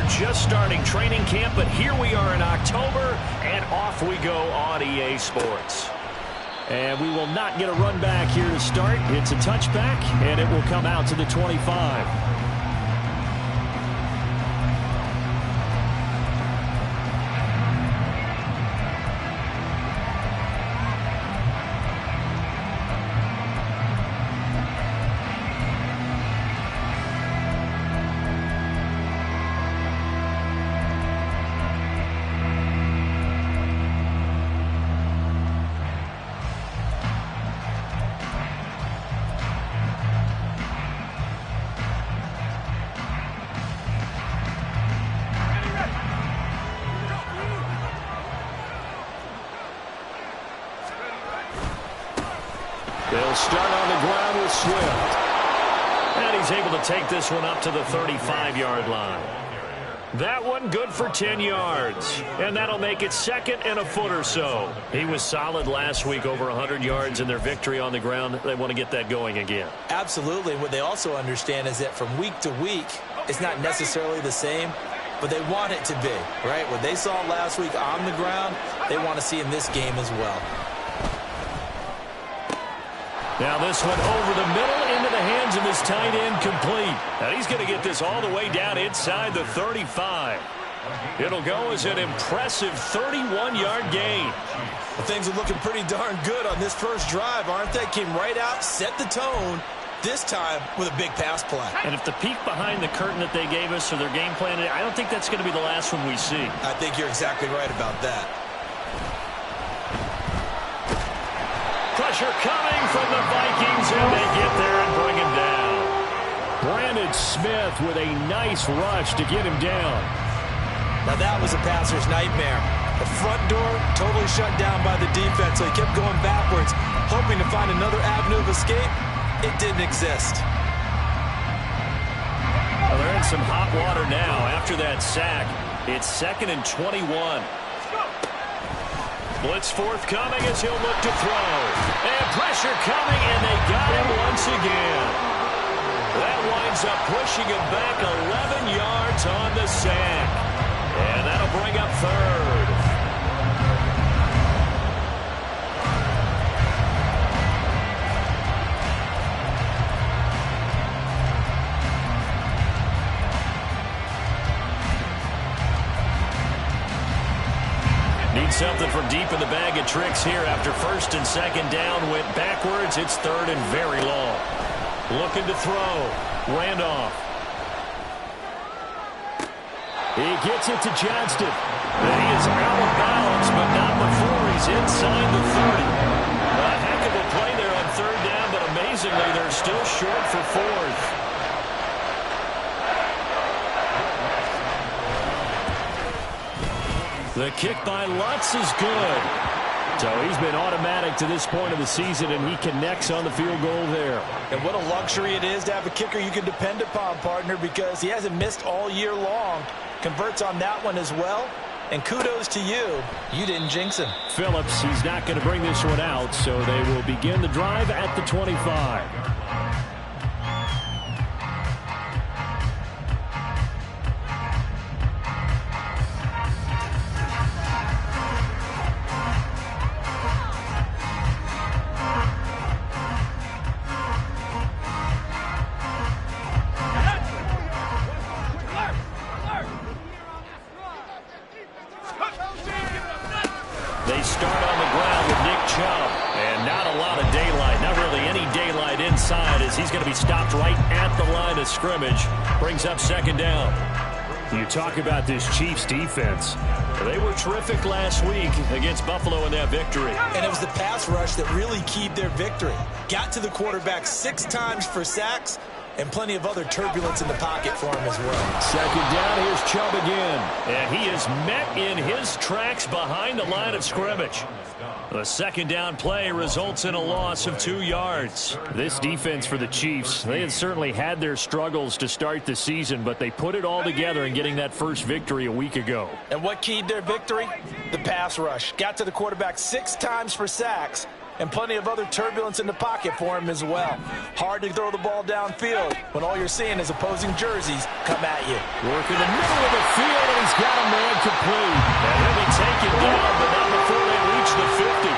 just starting training camp, but here we are in October, and off we go on EA Sports. And we will not get a run back here to start. It's a touchback, and it will come out to the 25. They'll start on the ground with Swift. And he's able to take this one up to the 35-yard line. That one good for 10 yards. And that'll make it second and a foot or so. He was solid last week, over 100 yards in their victory on the ground. They want to get that going again. Absolutely. What they also understand is that from week to week, it's not necessarily the same, but they want it to be, right? What they saw last week on the ground, they want to see in this game as well. Now this one over the middle into the hands of his tight end, complete. And he's going to get this all the way down inside the 35. It'll go as an impressive 31-yard gain. Well, things are looking pretty darn good on this first drive, aren't they? Came right out, set the tone, this time with a big pass play. And if the peek behind the curtain that they gave us or their game plan, I don't think that's going to be the last one we see. I think you're exactly right about that. Pressure coming from the Vikings, and they get there and bring him down. Brandon Smith with a nice rush to get him down. Now that was a passer's nightmare. The front door totally shut down by the defense, so he kept going backwards, hoping to find another avenue of escape. It didn't exist. Well, they're in some hot water now after that sack. It's 2nd and 21. Blitz forthcoming as he'll look to throw. And pressure coming, and they got him once again. That winds up pushing him back 11 yards on the sack. And that'll bring up third. Need something from deep in the bag of tricks here after 1st and 2nd down. Went backwards. It's 3rd and very long. Looking to throw. Randolph. He gets it to Johnston. And he is out of bounds, but not before he's inside the 30. A heck of a play there on 3rd down, but amazingly, they're still short for 4th. The kick by Lutz is good. So he's been automatic to this point of the season, and he connects on the field goal there. And what a luxury it is to have a kicker you can depend upon, partner, because he hasn't missed all year long. Converts on that one as well. And kudos to you. You didn't jinx him. Phillips, he's not going to bring this one out, so they will begin the drive at the 25. They start on the ground with Nick Chubb. And not a lot of daylight. Not really any daylight inside as he's going to be stopped right at the line of scrimmage. Brings up 2nd down. You talk about this Chiefs defense. They were terrific last week against Buffalo in that victory. And it was the pass rush that really keyed their victory. Got to the quarterback 6 times for sacks and plenty of other turbulence in the pocket for him as well. 2nd down, here's Chubb again. And he is met in his tracks behind the line of scrimmage. The 2nd down play results in a loss of 2 yards. This defense for the Chiefs, they had certainly had their struggles to start the season, but they put it all together in getting that first victory a week ago. And what keyed their victory? The pass rush. Got to the quarterback 6 times for sacks and plenty of other turbulence in the pocket for him as well. Hard to throw the ball downfield when all you're seeing is opposing jerseys come at you. Working the middle of the field, and he's got a man complete. And he'll be taken down, but not before they reach the 50.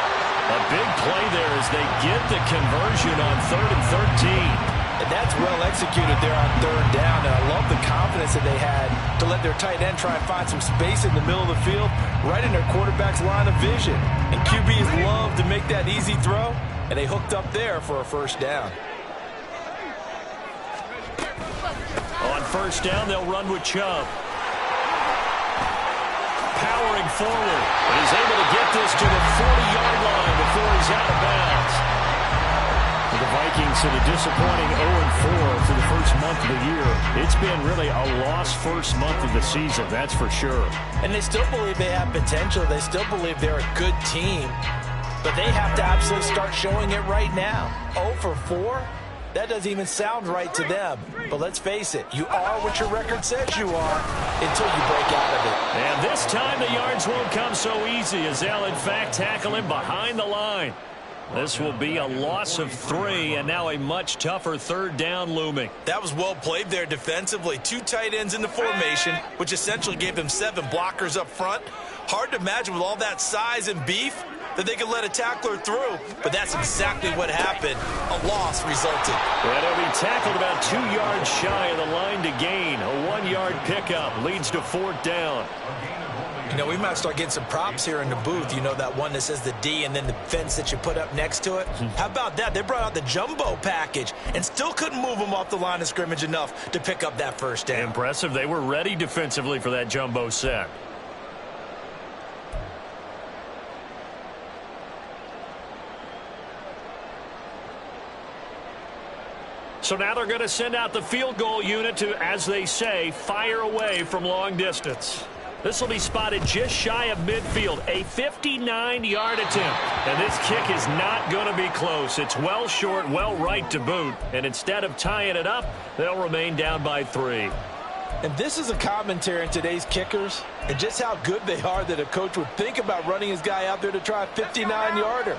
A big play there as they get the conversion on 3rd and 13. And that's well executed there on 3rd down. And I love the confidence that they had to let their tight end try and find some space in the middle of the field, right in their quarterback's line of vision. And QBs love to make that easy throw, and they hooked up there for a 1st down. On 1st down, they'll run with Chubb. Powering forward, but he's able to get this to the 40-yard line before he's out of bounds. The Vikings had a disappointing 0-4 for the first month of the year. It's been really a lost first month of the season, that's for sure. And they still believe they have potential. They still believe they're a good team. But they have to absolutely start showing it right now. 0-4? That doesn't even sound right to them. But let's face it, you are what your record says you are until you break out of it. And this time the yards won't come so easy as they'll in fact tackle him behind the line. This will be a loss of 3, and now a much tougher 3rd down looming. That was well played there defensively. 2 tight ends in the formation, which essentially gave them 7 blockers up front. Hard to imagine with all that size and beef that they could let a tackler through, but that's exactly what happened. A loss resulted. And he'll be tackled about 2 yards shy of the line to gain. A 1-yard pickup leads to 4th down. You know, we might start getting some props here in the booth. You know, that one that says the D and then the fence that you put up next to it? How about that? They brought out the jumbo package and still couldn't move them off the line of scrimmage enough to pick up that 1st down. Impressive. They were ready defensively for that jumbo set. So now they're going to send out the field goal unit to, as they say, fire away from long distance. This will be spotted just shy of midfield, a 59-yard attempt. And this kick is not going to be close. It's well short, well right to boot. And instead of tying it up, they'll remain down by 3. And this is a commentary on today's kickers and just how good they are that a coach would think about running his guy out there to try a 59-yarder.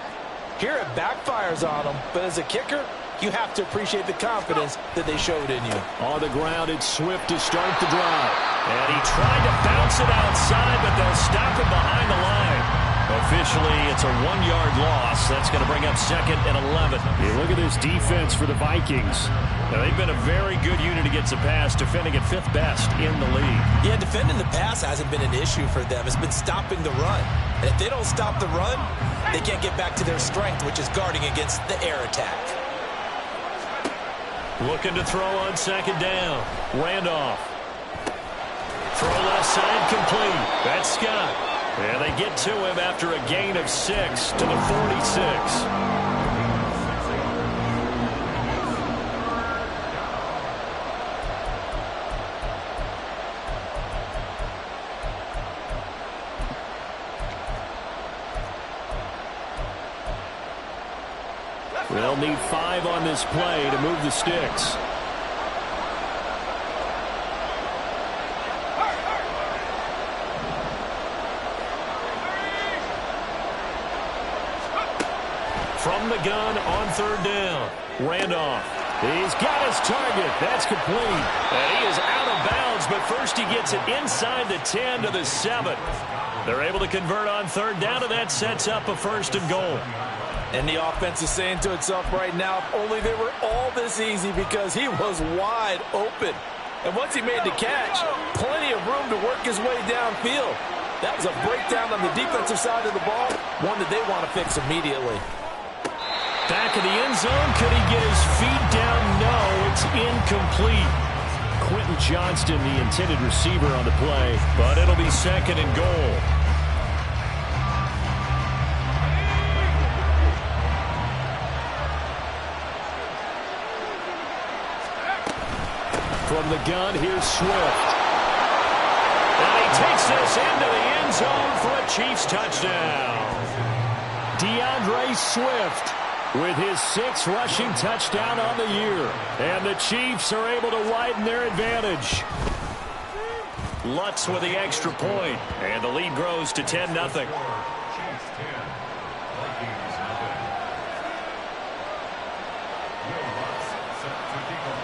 Here it backfires on him, but as a kicker, you have to appreciate the confidence that they showed in you. On the ground, it's Swift to start the drive. And he tried to bounce it outside, but they'll stop him behind the line. Officially, it's a 1-yard loss. That's going to bring up 2nd and 11. You look at this defense for the Vikings. Now, they've been a very good unit against the pass, defending at 5th best in the league. Yeah, defending the pass hasn't been an issue for them. It's been stopping the run. And if they don't stop the run, they can't get back to their strength, which is guarding against the air attack. Looking to throw on 2nd down. Randolph. Throw left side complete. That's Scott. And they get to him after a gain of 6 to the 46. They'll need 5 on this play to move the sticks. From the gun on 3rd down. Randolph. He's got his target. That's complete. And he is out of bounds, but first he gets it inside the 10 to the 7. They're able to convert on 3rd down, and that sets up a 1st and goal. And the offense is saying to itself right now, if only they were all this easy, because he was wide open. And once he made the catch, plenty of room to work his way downfield. That was a breakdown on the defensive side of the ball, one that they want to fix immediately. Back in the end zone, could he get his feet down? No, it's incomplete. Quentin Johnston, the intended receiver on the play, but it'll be 2nd and goal. From the gun, here's Swift. And he takes this into the end zone for a Chiefs touchdown. DeAndre Swift with his 6th rushing touchdown on the year. And the Chiefs are able to widen their advantage. Lutz with the extra point, and the lead grows to 10-0.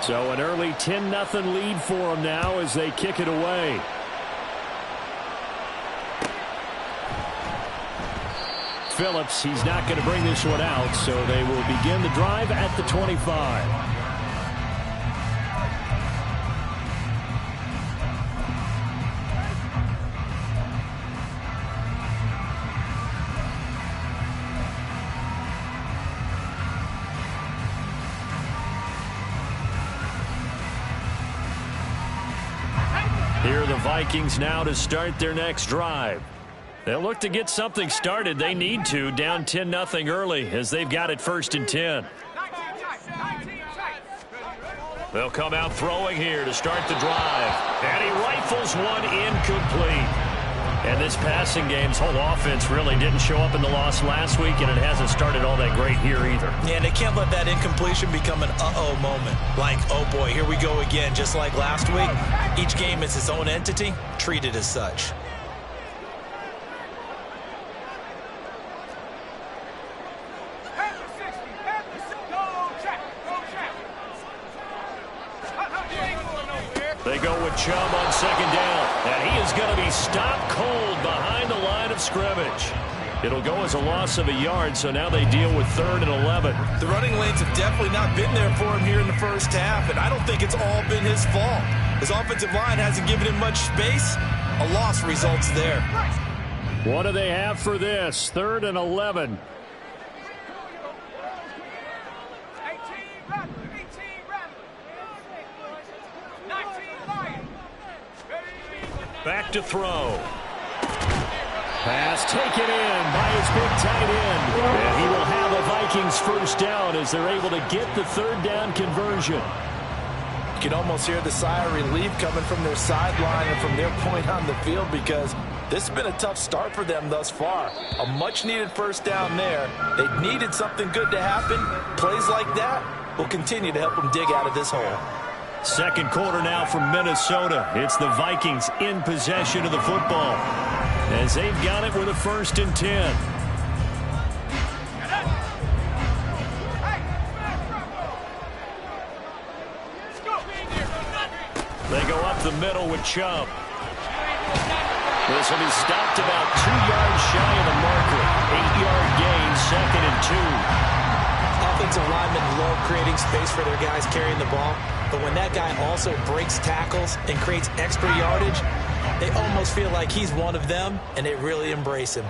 So an early 10-0 lead for them now as they kick it away. Phillips, he's not going to bring this one out, so they will begin the drive at the 25. Here are the Vikings now to start their next drive. They'll look to get something started. They need to, down 10-0 early as they've got it 1st and 10. They'll come out throwing here to start the drive. And he rifles one incomplete. And this passing game's whole offense really didn't show up in the loss last week, and it hasn't started all that great here either. Yeah, and they can't let that incompletion become an uh-oh moment. Like, oh boy, here we go again, just like last week. Each game is its own entity, treated as such. They go with Chubb on 2nd down, and he is going to be stopped cold behind the line of scrimmage. It'll go as a loss of a yard, so now they deal with 3rd and 11. The running lanes have definitely not been there for him here in the first half, and I don't think it's all been his fault. His offensive line hasn't given him much space. A loss results there. What do they have for this? 3rd and 11. Back to throw. Pass taken in by his big tight end. And he will have a Vikings 1st down as they're able to get the 3rd down conversion. You can almost hear the sigh of relief coming from their sideline and from their point on the field, because this has been a tough start for them thus far. A much-needed 1st down there. They needed something good to happen. Plays like that will continue to help them dig out of this hole. 2nd quarter now from Minnesota. It's the Vikings in possession of the football as they've got it with a 1st and 10. They go up the middle with Chubb. This will be stopped about 2 yards shy of the marker. 8-yard gain, 2nd and 2. Offensive linemen love creating space for their guys carrying the ball, but when that guy also breaks tackles and creates extra yardage, they almost feel like he's one of them, and they really embrace him.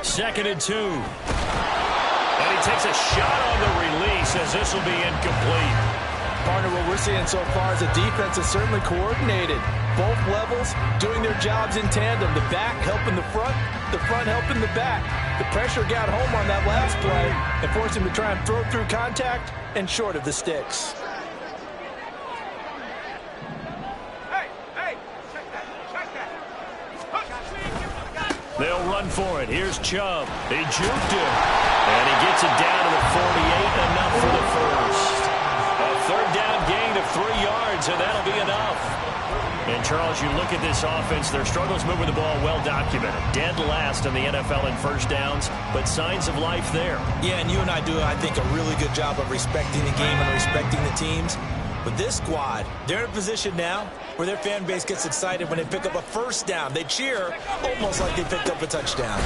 Second and 2. And he takes a shot on the release as this will be incomplete. Partner, what we're seeing so far is the defense is certainly coordinated. Both levels doing their jobs in tandem. The back helping the front helping the back. The pressure got home on that last play and forced him to try and throw through contact and short of the sticks. They'll run for it. Here's Chubb. They juked him. And he gets it down to the 48, enough for the 1st. A 3rd down gain of 3 yards, and that'll be enough. And, Charles, you look at this offense, their struggles moving the ball well documented. Dead last in the NFL in 1st downs, but signs of life there. Yeah, and you and I do, I think, a really good job of respecting the game and respecting the teams. But this squad, they're in a position now where their fan base gets excited when they pick up a 1st down. They cheer almost like they picked up a touchdown.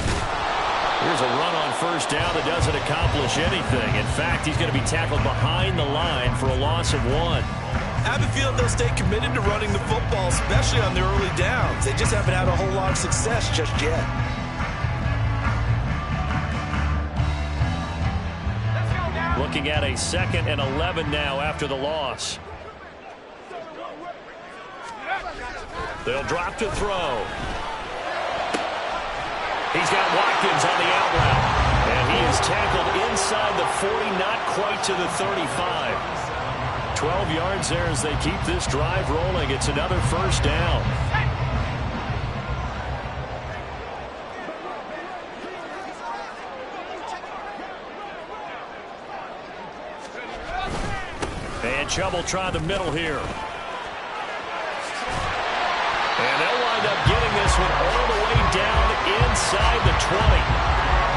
Here's a run on 1st down that doesn't accomplish anything. In fact, he's going to be tackled behind the line for a loss of 1. I have a feeling they'll stay committed to running the football, especially on their early downs. They just haven't had a whole lot of success just yet. Looking at a 2nd and 11 now after the loss. They'll drop to throw. He's got Watkins on the out route. And he is tackled inside the 40, not quite to the 35. 12 yards there as they keep this drive rolling. It's another 1st down. And Chubb will try the middle here. And they'll wind up getting this one all the way down inside the 20.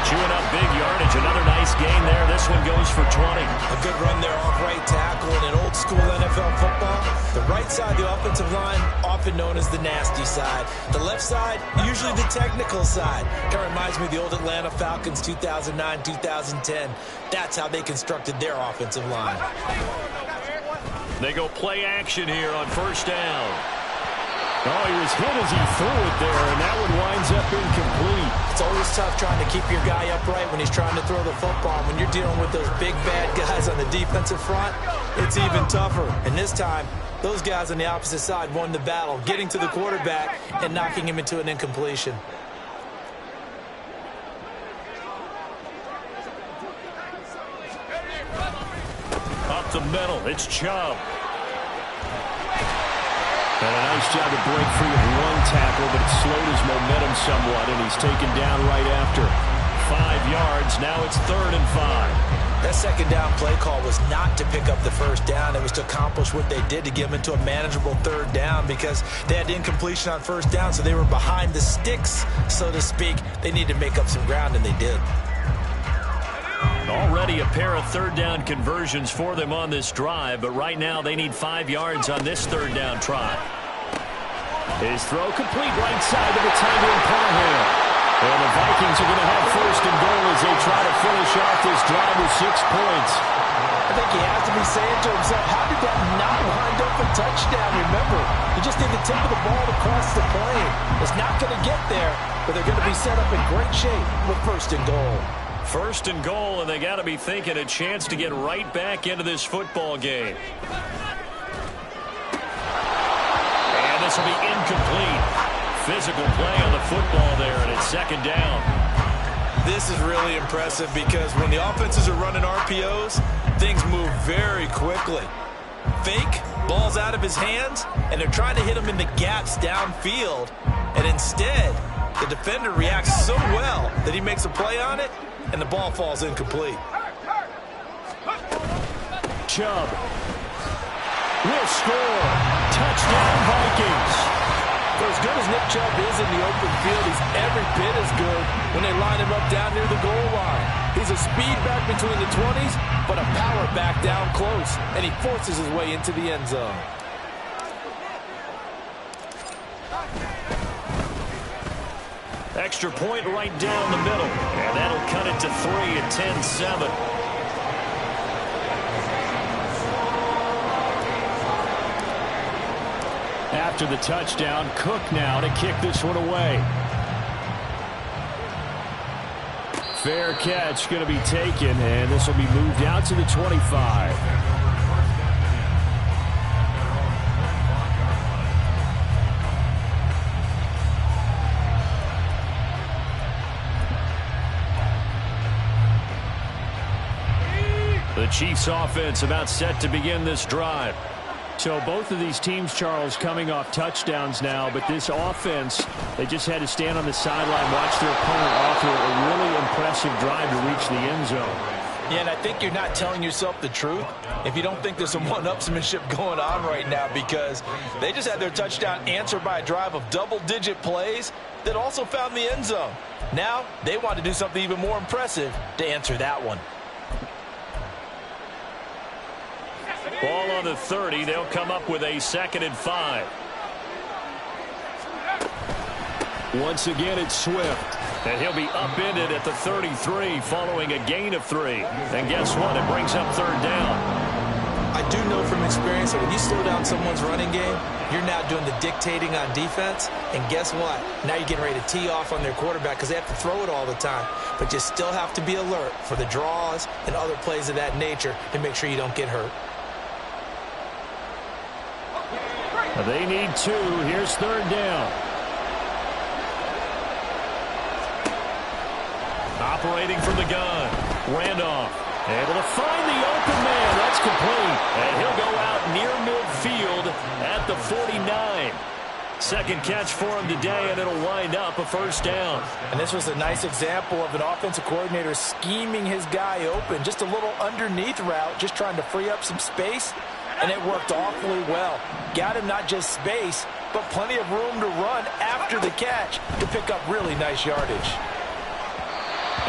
Chewing up big yardage. Another nice gain there. This one goes for 20. A good run there off right tackle. In old school NFL football, the right side of the offensive line, often known as the nasty side. The left side, usually the technical side. Kind of reminds me of the old Atlanta Falcons 2009, 2010. That's how they constructed their offensive line. They go play action here on first down. Oh, he was hit as he threw it there, and that one winds up incomplete. It's always tough trying to keep your guy upright when he's trying to throw the football. When you're dealing with those big, bad guys on the defensive front, it's even tougher. And this time, those guys on the opposite side won the battle, getting to the quarterback and knocking him into an incompletion. Up the middle, it's Chubb. And a nice job to break free of one tackle, but it slowed his momentum somewhat, and he's taken down right after. 5 yards, now it's 3rd and 5. That second down play call was not to pick up the first down. It was to accomplish what they did, to get them into a manageable 3rd down, because they had incompletion on first down, so they were behind the sticks, so to speak. They needed to make up some ground, and they did. Already a pair of 3rd down conversions for them on this drive, but right now they need 5 yards on this 3rd down try. His throw complete right side to the tight end Parham. And the Vikings are going to have 1st and goal as they try to finish off this drive with 6 points. I think he has to be saying to himself, how did that not wind up a touchdown? Remember, you just need the tip of the ball to cross the plane. It's not going to get there, but they're going to be set up in great shape with 1st and goal. 1st and goal, and they got to be thinking a chance to get right back into this football game. And this will be incomplete. Physical play on the football there, and it's 2nd down. This is really impressive because when the offenses are running RPOs, things move very quickly. Fake, ball's out of his hands, and they're trying to hit him in the gaps downfield. And instead, the defender reacts so well that he makes a play on it, and the ball falls incomplete. Chubb will score. Touchdown, Vikings. For as good as Nick Chubb is in the open field, he's every bit as good when they line him up down near the goal line. He's a speed back between the 20s, but a power back down close, and he forces his way into the end zone. Extra point right down the middle, and that'll cut it to 3 at 10-7. After the touchdown, Cook now to kick this one away. Fair catch going to be taken, and this will be moved out to the 25. The Chiefs offense about set to begin this drive. So both of these teams, Charles, coming off touchdowns now, but this offense, they just had to stand on the sideline, watch their opponent offer a really impressive drive to reach the end zone. Yeah, and I think you're not telling yourself the truth if you don't think there's some one-upsmanship going on right now, because they just had their touchdown answered by a drive of double-digit plays that also found the end zone. Now they want to do something even more impressive to answer that one. Ball on the 30. They'll come up with a 2nd and 5. Once again, it's Swift. And he'll be upended at the 33 following a gain of 3. And guess what? It brings up 3rd down. I do know from experience that when you slow down someone's running game, you're now doing the dictating on defense. And guess what? Now you're getting ready to tee off on their quarterback because they have to throw it all the time. But you still have to be alert for the draws and other plays of that nature to make sure you don't get hurt. They need 2. Here's 3rd down. Operating from the gun. Randolph able to find the open man. That's complete. And he'll go out near midfield at the 49. 2nd catch for him today, and it'll wind up a 1st down. And this was a nice example of an offensive coordinator scheming his guy open. Just a little underneath route, just trying to free up some space. And it worked awfully well. Got him not just space, but plenty of room to run after the catch to pick up really nice yardage.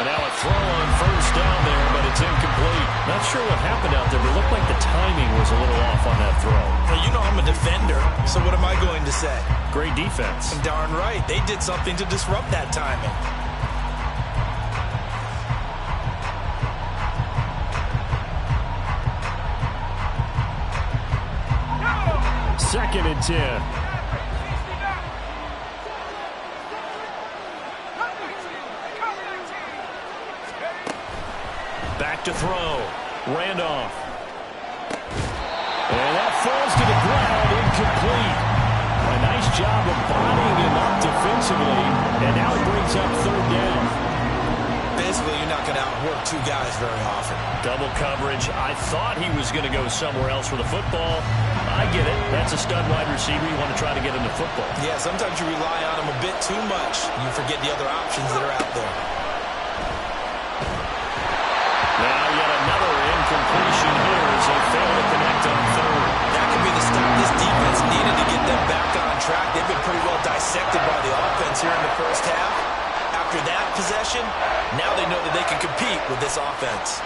And now a throw on first down there, but it's incomplete. Not sure what happened out there, but it looked like the timing was a little off on that throw. Well, you know I'm a defender, so what am I going to say? Great defense. Darn right. They did something to disrupt that timing. Second and 10. Back to throw. Randolph. And that falls to the ground, incomplete. A nice job of bodying him up defensively, and now it brings up third down. Basically, you're not going to outwork two guys very often. Double coverage. I thought he was going to go somewhere else with the football. I get it. That's a stud wide receiver. You want to try to get him the football. Yeah, sometimes you rely on him a bit too much. You forget the other options that are out there. Now yet another incompletion here as they fail to connect on third. That could be the stop this defense needed to get them back on track. They've been pretty well dissected by the offense here in the first half. After that possession, now they know that they can compete with this offense.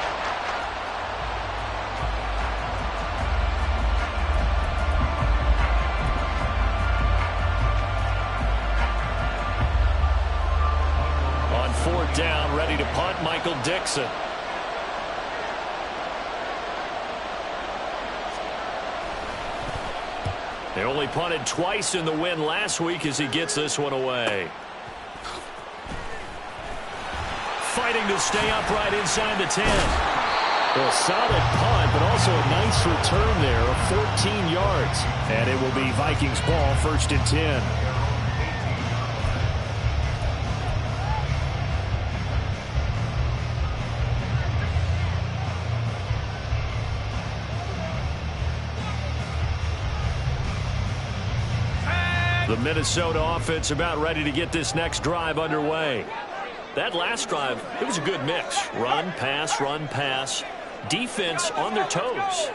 On fourth down, ready to punt, Michael Dixon. They only punted twice in the win last week as he gets this one away. Fighting to stay upright inside the 10. Well, solid punt, but also a nice return there of 14 yards. And it will be Vikings ball, first and 10. The Minnesota offense about ready to get this next drive underway. That last drive, it was a good mix. Run, pass. Defense on their toes.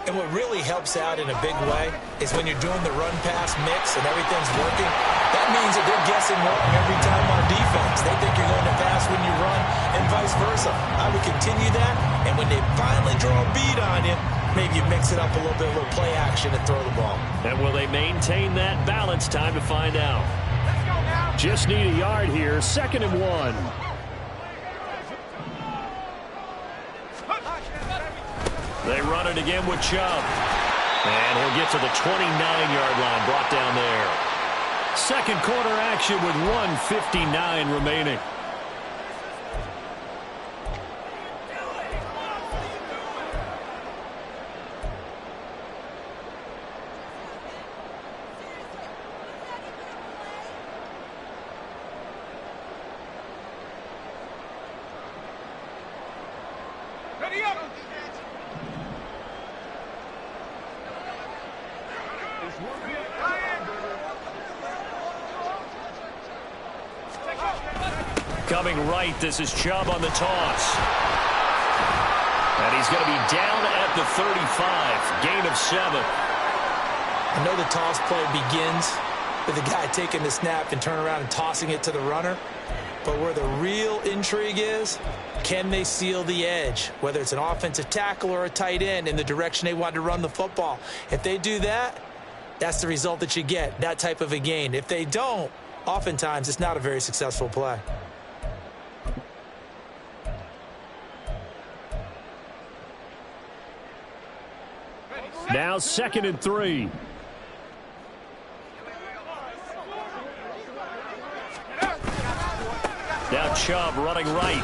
And what really helps out in a big way is when you're doing the run-pass mix and everything's working, that means that they're guessing wrong every time on defense. They think you're going to pass when you run and vice versa. I would continue that, and when they finally draw a bead on you, maybe you mix it up a little bit, a little play action and throw the ball. And will they maintain that balance? Time to find out. Just need a yard here, 2nd and 1. They run it again with Chubb. And he'll get to the 29-yard line, brought down there. Second quarter action with 1:59 remaining. Coming right, this is Chubb on the toss. And he's going to be down at the 35. Gain of 7. I know the toss play begins with the guy taking the snap and turn around and tossing it to the runner. But where the real intrigue is, can they seal the edge? Whether it's an offensive tackle or a tight end in the direction they want to run the football. If they do that, that's the result that you get, that type of a gain. If they don't, oftentimes it's not a very successful play. Now 2nd and 3. Now Chubb running right.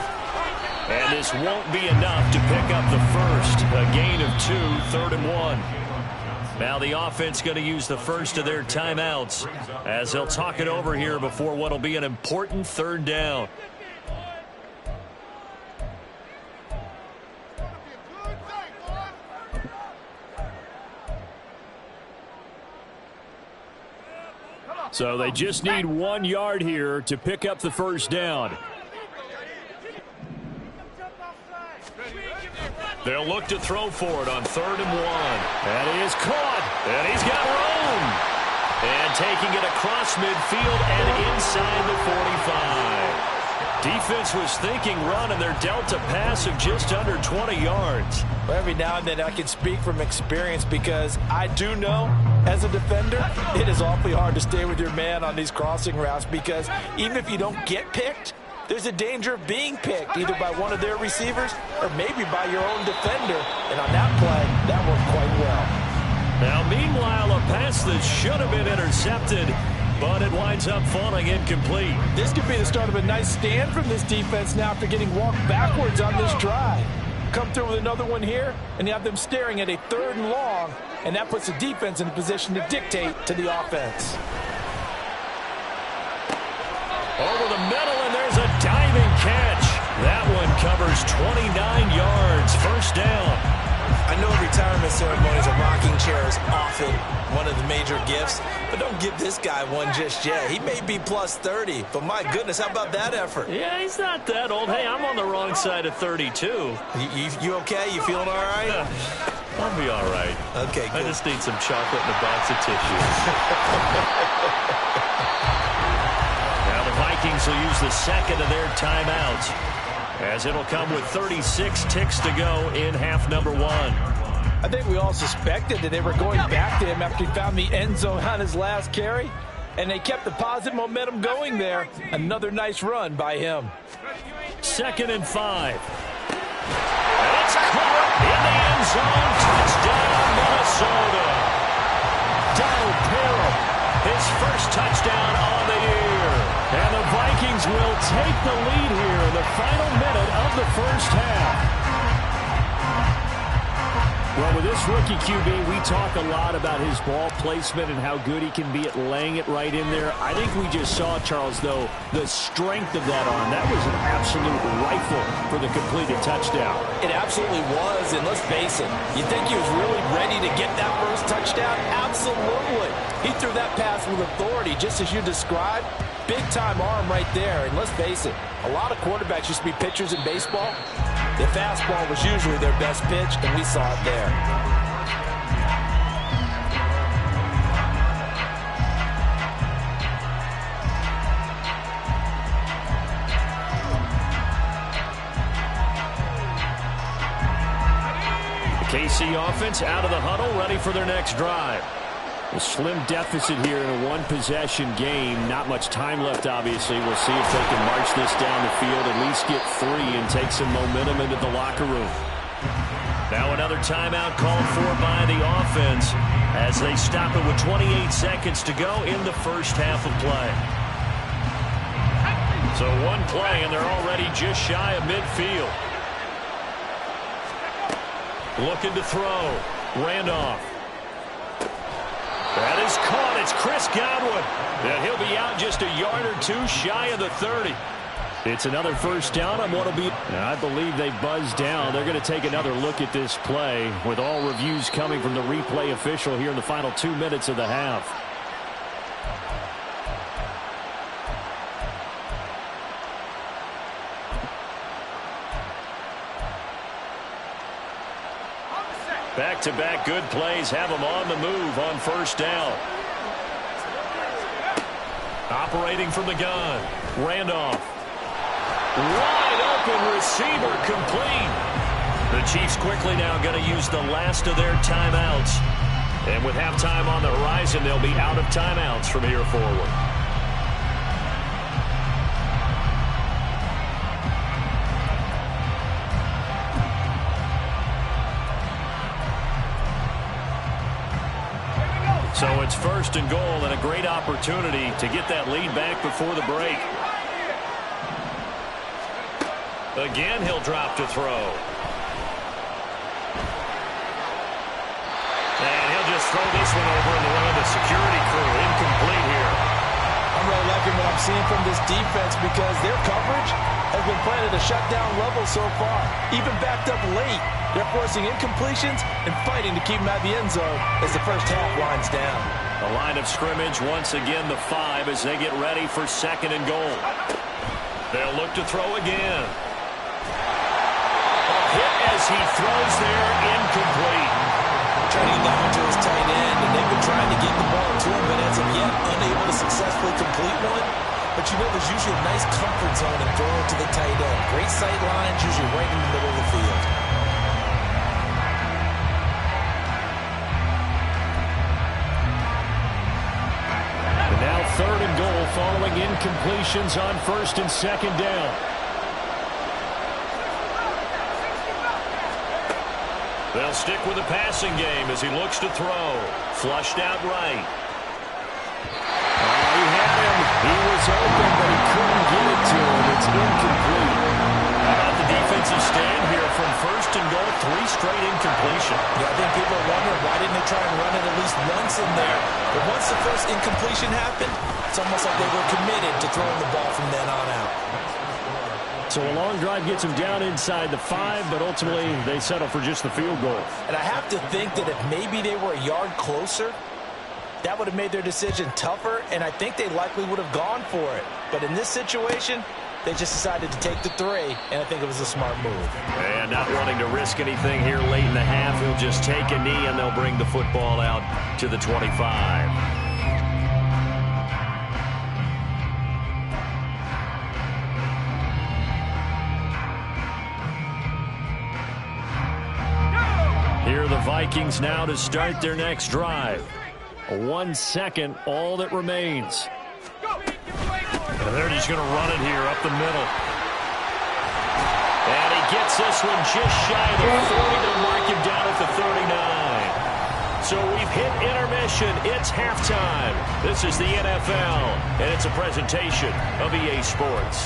And this won't be enough to pick up the first. A gain of 2, 3rd and 1. Now the offense going to use the first of their timeouts as they'll talk it over here before what will be an important 3rd down. So they just need 1 yard here to pick up the first down. They'll look to throw for it on 3rd and 1. And he is caught. And he's got room. And taking it across midfield and inside the 45. Defense was thinking run, and they're dealt a pass of just under 20 yards. Well, every now and then I can speak from experience because I do know, as a defender, it is awfully hard to stay with your man on these crossing routes because even if you don't get picked, there's a danger of being picked either by one of their receivers or maybe by your own defender. And on that play, that worked quite well. Now, meanwhile, a pass that should have been intercepted, but it winds up falling incomplete. This could be the start of a nice stand from this defense now after getting walked backwards on this drive. Come through with another one here, and you have them staring at a 3rd and long, and that puts the defense in a position to dictate to the offense. Over the middle, and there's a diving catch. That one covers 29 yards. First down. I know retirement ceremonies and rocking chairs often one of the major gifts, but don't give this guy one just yet. He may be plus 30, but my goodness, how about that effort? Yeah, he's not that old. Hey, I'm on the wrong side of 32. You okay? You feeling all right? I'll be all right. Okay, good. I just need some chocolate and a box of tissue. Now the Vikings will use the second of their timeouts, as it'll come with 36 ticks to go in half number 1. I think we all suspected that they were going back to him after he found the end zone on his last carry, and they kept the positive momentum going there. Another nice run by him. 2nd and 5. And it's caught in the end zone. Touchdown, Minnesota. Donald Parham, his first touchdown on the year. And the Vikings will take the lead here in the final minute of the first half. Well, with this rookie QB, we talk a lot about his ball placement and how good he can be at laying it right in there. I think we just saw, Charles, though, the strength of that arm. That was an absolute rifle for the completed touchdown. It absolutely was, and let's face it, you think he was really ready to get that first touchdown? Absolutely. He threw that pass with authority, just as you described. Big-time arm right there, and let's face it, a lot of quarterbacks used to be pitchers in baseball. The fastball was usually their best pitch, and we saw it there. The KC offense out of the huddle, ready for their next drive. A slim deficit here in a one-possession game. Not much time left, obviously. We'll see if they can march this down the field, at least get 3 and take some momentum into the locker room. Now another timeout called for by the offense as they stop it with 28 seconds to go in the first half of play. So one play, and they're already just shy of midfield. Looking to throw. Randolph. That is caught. It's Chris Godwin. And he'll be out just a yard or 2 shy of the 30. It's another first down on what will be. I believe they buzzed down. They're going to take another look at this play with all reviews coming from the replay official here in the final 2 minutes of the half. Back-to-back good plays have them on the move on first down. Operating from the gun. Randolph. Wide open receiver complete. The Chiefs quickly now going to use the last of their timeouts. And with halftime on the horizon, they'll be out of timeouts from here forward. So it's first and goal and a great opportunity to get that lead back before the break. Again, he'll drop to throw. And he'll just throw this one over in the way of the security crew. Incomplete here. I'm really liking what I'm seeing from this defense because their coverage has been playing at a shutdown level so far. Even backed up late, they're forcing incompletions and fighting to keep them out of the end zone as the first half winds down. A line of scrimmage, once again the 5 as they get ready for second and goal. They'll look to throw again. A hit as he throws there, incomplete. Turning down to his tight end, and they've been trying to get the ball to him, but as of yet, unable to successfully complete one. But but you know there's usually a nice comfort zone in throwing to the tight end. Great sight lines, usually right in the middle of the field. And now 3rd and goal following incompletions on 1st and 2nd down. They'll stick with the passing game as he looks to throw. Flushed out right. He had him. He was open, but he couldn't get it to him. It's incomplete. How about the defensive stand here from 1st and goal? 3 straight incompletion. Yeah, I think people are wondering why didn't they try and run it at least once in there. But once the first incompletion happened, it's almost like they were committed to throwing the ball from then on out. So a long drive gets them down inside the 5, but ultimately they settle for just the field goal. And I have to think that if maybe they were a yard closer, that would have made their decision tougher, and I think they likely would have gone for it. But in this situation, they just decided to take the 3, and I think it was a smart move. And not wanting to risk anything here late in the half, he'll just take a knee, and they'll bring the football out to the 25. Here are the Vikings now to start their next drive. 1 second, all that remains. And they're just going to run it here up the middle. And he gets this one just shy of the 40 to mark him down at the 39. So we've hit intermission. It's halftime. This is the NFL, and it's a presentation of EA Sports.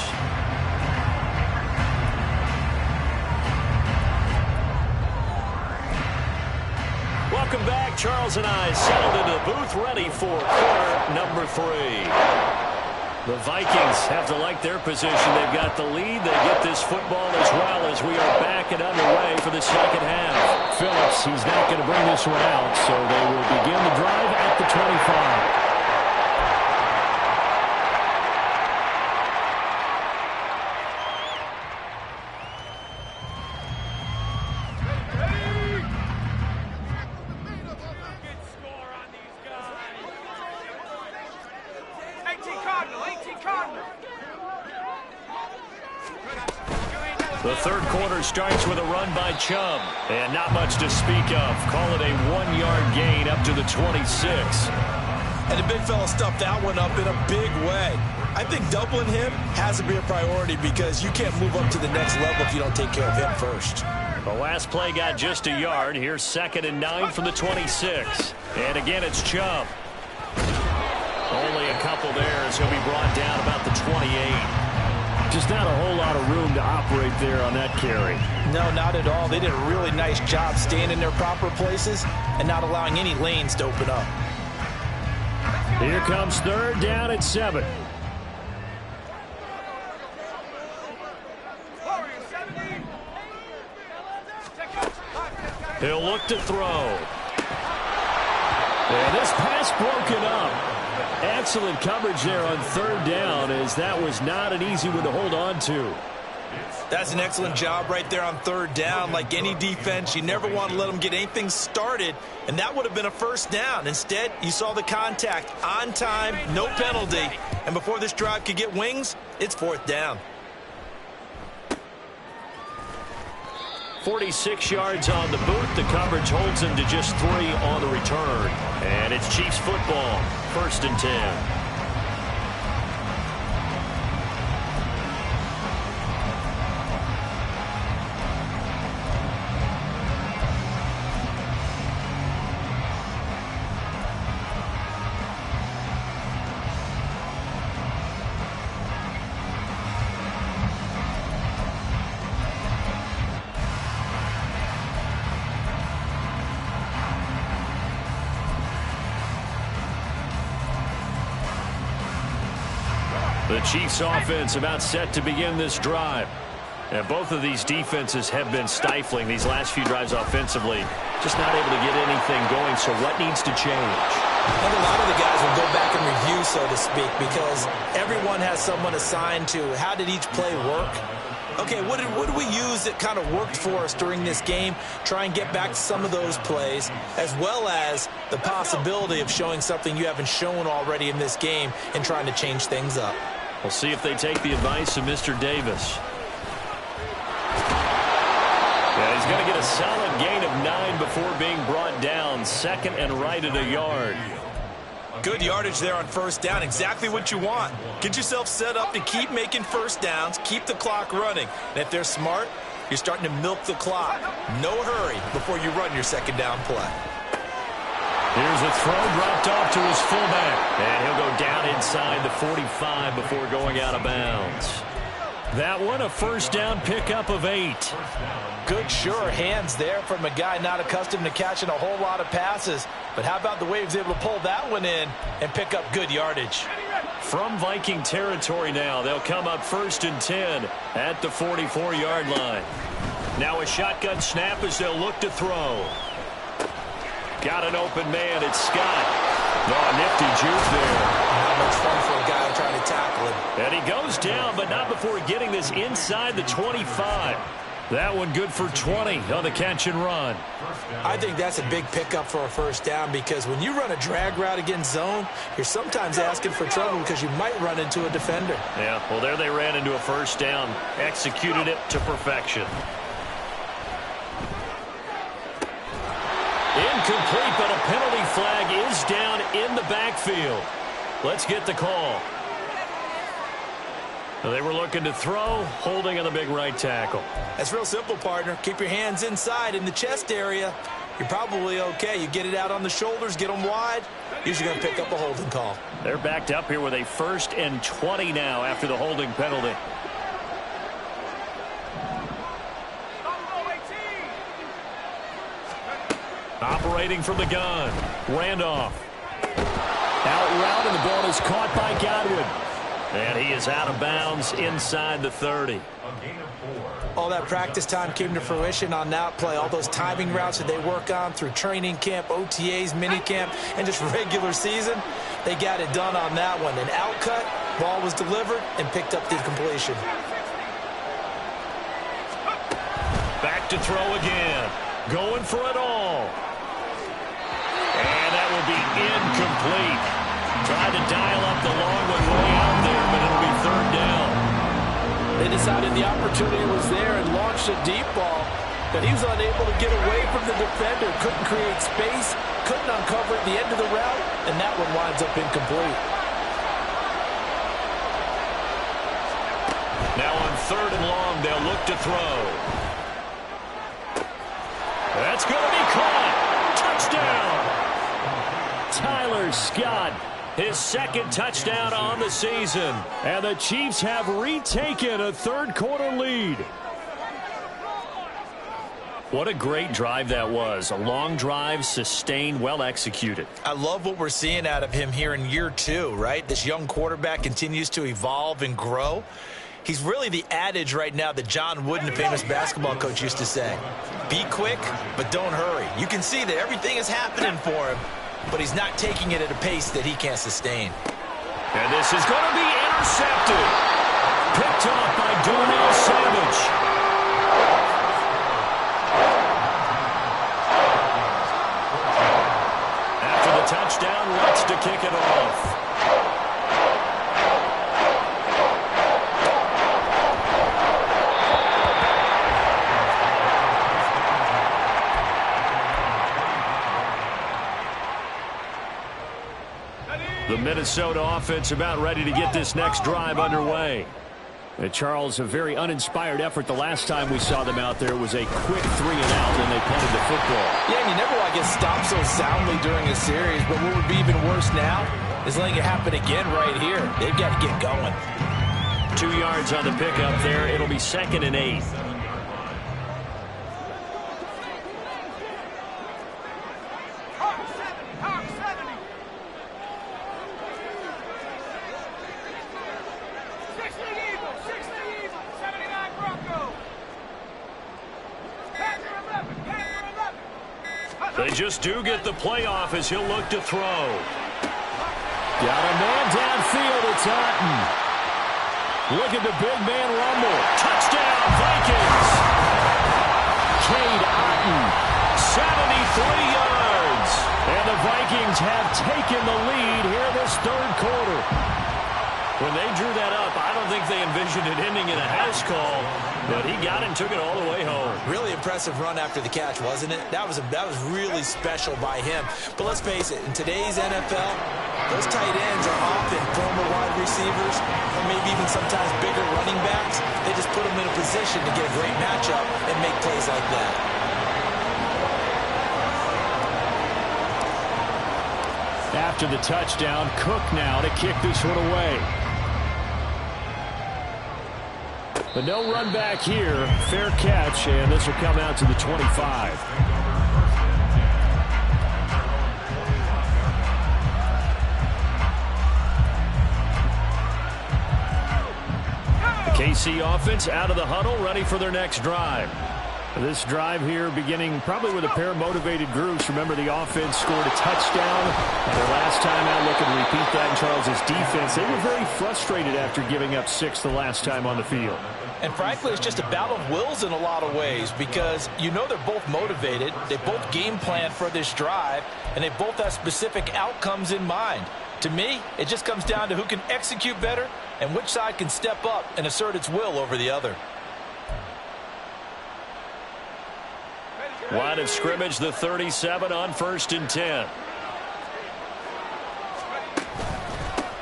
Welcome back. Charles and I settled into the booth ready for quarter number 3. The Vikings have to like their position. They've got the lead. They get this football as well as we are back and underway for the second half. Phillips, he's not going to bring this one out, so they will begin the drive at the 25. The 3rd quarter starts with a run by Chubb, and not much to speak of. Call it a 1-yard gain up to the 26. And the big fella stuffed that one up in a big way. I think doubling him has to be a priority because you can't move up to the next level if you don't take care of him first. The last play got just a yard. Here's 2nd and 9 from the 26. And again, it's Chubb. Only a couple there as he'll be brought down about the 28. Just not a whole lot of room to operate there on that carry. No, not at all. They did a really nice job staying in their proper places and not allowing any lanes to open up. Here comes 3rd down at 7. He'll look to throw. And this pass broken up. Excellent coverage there on 3rd down, as that was not an easy one to hold on to. That's an excellent job right there on 3rd down. Like any defense, you never want to let them get anything started, and that would have been a 1st down. Instead, you saw the contact on time, no penalty, and before this drive could get wings, it's 4th down. 46 yards on the boot. The coverage holds him to just 3 on the return. And it's Chiefs football, 1st and 10. The Chiefs offense about set to begin this drive. And both of these defenses have been stifling these last few drives offensively. Just not able to get anything going, so what needs to change? I think a lot of the guys will go back and review, so to speak, because everyone has someone assigned to how did each play work. Okay, what did we use that kind of worked for us during this game? Try and get back to some of those plays, as well as the possibility of showing something you haven't shown already in this game and trying to change things up. We'll see if they take the advice of Mr. Davis. Yeah, he's going to get a solid gain of 9 before being brought down. Second and right at a yard. Good yardage there on first down. Exactly what you want. Get yourself set up to keep making first downs, keep the clock running. And if they're smart, you're starting to milk the clock. No hurry before you run your second down play. Here's a throw dropped off to his fullback. And he'll go down inside the 45 before going out of bounds. That one, a first down pickup of 8. Good, sure hands there from a guy not accustomed to catching a whole lot of passes. But how about the way he was able to pull that one in and pick up good yardage? From Viking territory now, they'll come up 1st and 10 at the 44-yard line. Now a shotgun snap as they'll look to throw. Got an open man. It's Scott. Oh, nifty juke there. Not much fun for a guy trying to tackle him. And he goes down, but not before getting this inside the 25. That one good for 20 on the catch and run. I think that's a big pickup for a first down because when you run a drag route against zone, you're sometimes asking for trouble because you might run into a defender. Yeah, well, there they ran into a first down. Executed it to perfection. Incomplete, but a penalty flag is down in the backfield. Let's get the call. They were looking to throw, holding on the big right tackle. That's real simple, partner. Keep your hands inside in the chest area. You're probably okay. You get it out on the shoulders, get them wide. Usually going to pick up a holding call. They're backed up here with a 1st and 20 now after the holding penalty. Operating from the gun. Randolph. Out route, and the ball is caught by Godwin. And he is out of bounds inside the 30. All that practice time came to fruition on that play. All those timing routes that they work on through training camp, OTAs, minicamp, and just regular season, they got it done on that one. An outcut, ball was delivered, and picked up the completion. Back to throw again. Going for it all. And that will be incomplete. Tried to dial up the long one way out there, but it'll be 3rd down. They decided the opportunity was there and launched a deep ball, but he was unable to get away from the defender. Couldn't create space, couldn't uncover at the end of the route, and that one winds up incomplete. Now on 3rd and long, they'll look to throw. That's going to be caught. Touchdown. Tyler Scott, his 2nd touchdown on the season. And the Chiefs have retaken a 3rd quarter lead. What a great drive that was. A long drive, sustained, well executed. I love what we're seeing out of him here in year 2, right? This young quarterback continues to evolve and grow. He's really the adage right now that John Wooden, the famous basketball coach, used to say. Be quick, but don't hurry. You can see that everything is happening for him, but he's not taking it at a pace that he can't sustain. And this is going to be intercepted. Picked off by Darnell Savage. After the touchdown, Lutz to kick it off. The Minnesota offense about ready to get this next drive underway. And Charles, a very uninspired effort the last time we saw them out there. It was a quick 3-and-out, and they punted the football. Yeah, and you never want to get stopped so soundly during a series, but what would be even worse now is letting it happen again right here. They've got to get going. 2 yards on the pickup there. It'll be 2nd and 8. They just do get the playoff as he'll look to throw. Got a man downfield. It's Otten. Look at the big man rumble. Touchdown, Vikings. Cade Otten, 73 yards. And the Vikings have taken the lead here this 3rd quarter. When they drew that up, I don't think they envisioned it ending in a house call, but he got it and took it all the way home. Really impressive run after the catch, wasn't it? That was really special by him. But let's face it, in today's NFL, those tight ends are often former wide receivers or maybe even sometimes bigger running backs. They just put them in a position to get a great matchup and make plays like that. After the touchdown, Cook now to kick this one away. But no run back here. Fair catch, and this will come out to the 25. The KC offense out of the huddle, ready for their next drive. This drive here beginning probably with a pair of motivated groups. Remember, the offense scored a touchdown. And their last time out, looking to repeat that in Charles' defense. They were very frustrated after giving up 6 the last time on the field. And frankly, it's just a battle of wills in a lot of ways because you know they're both motivated. They both game plan for this drive, and they both have specific outcomes in mind. To me, it just comes down to who can execute better and which side can step up and assert its will over the other. Line of scrimmage, the 37 on 1st and 10.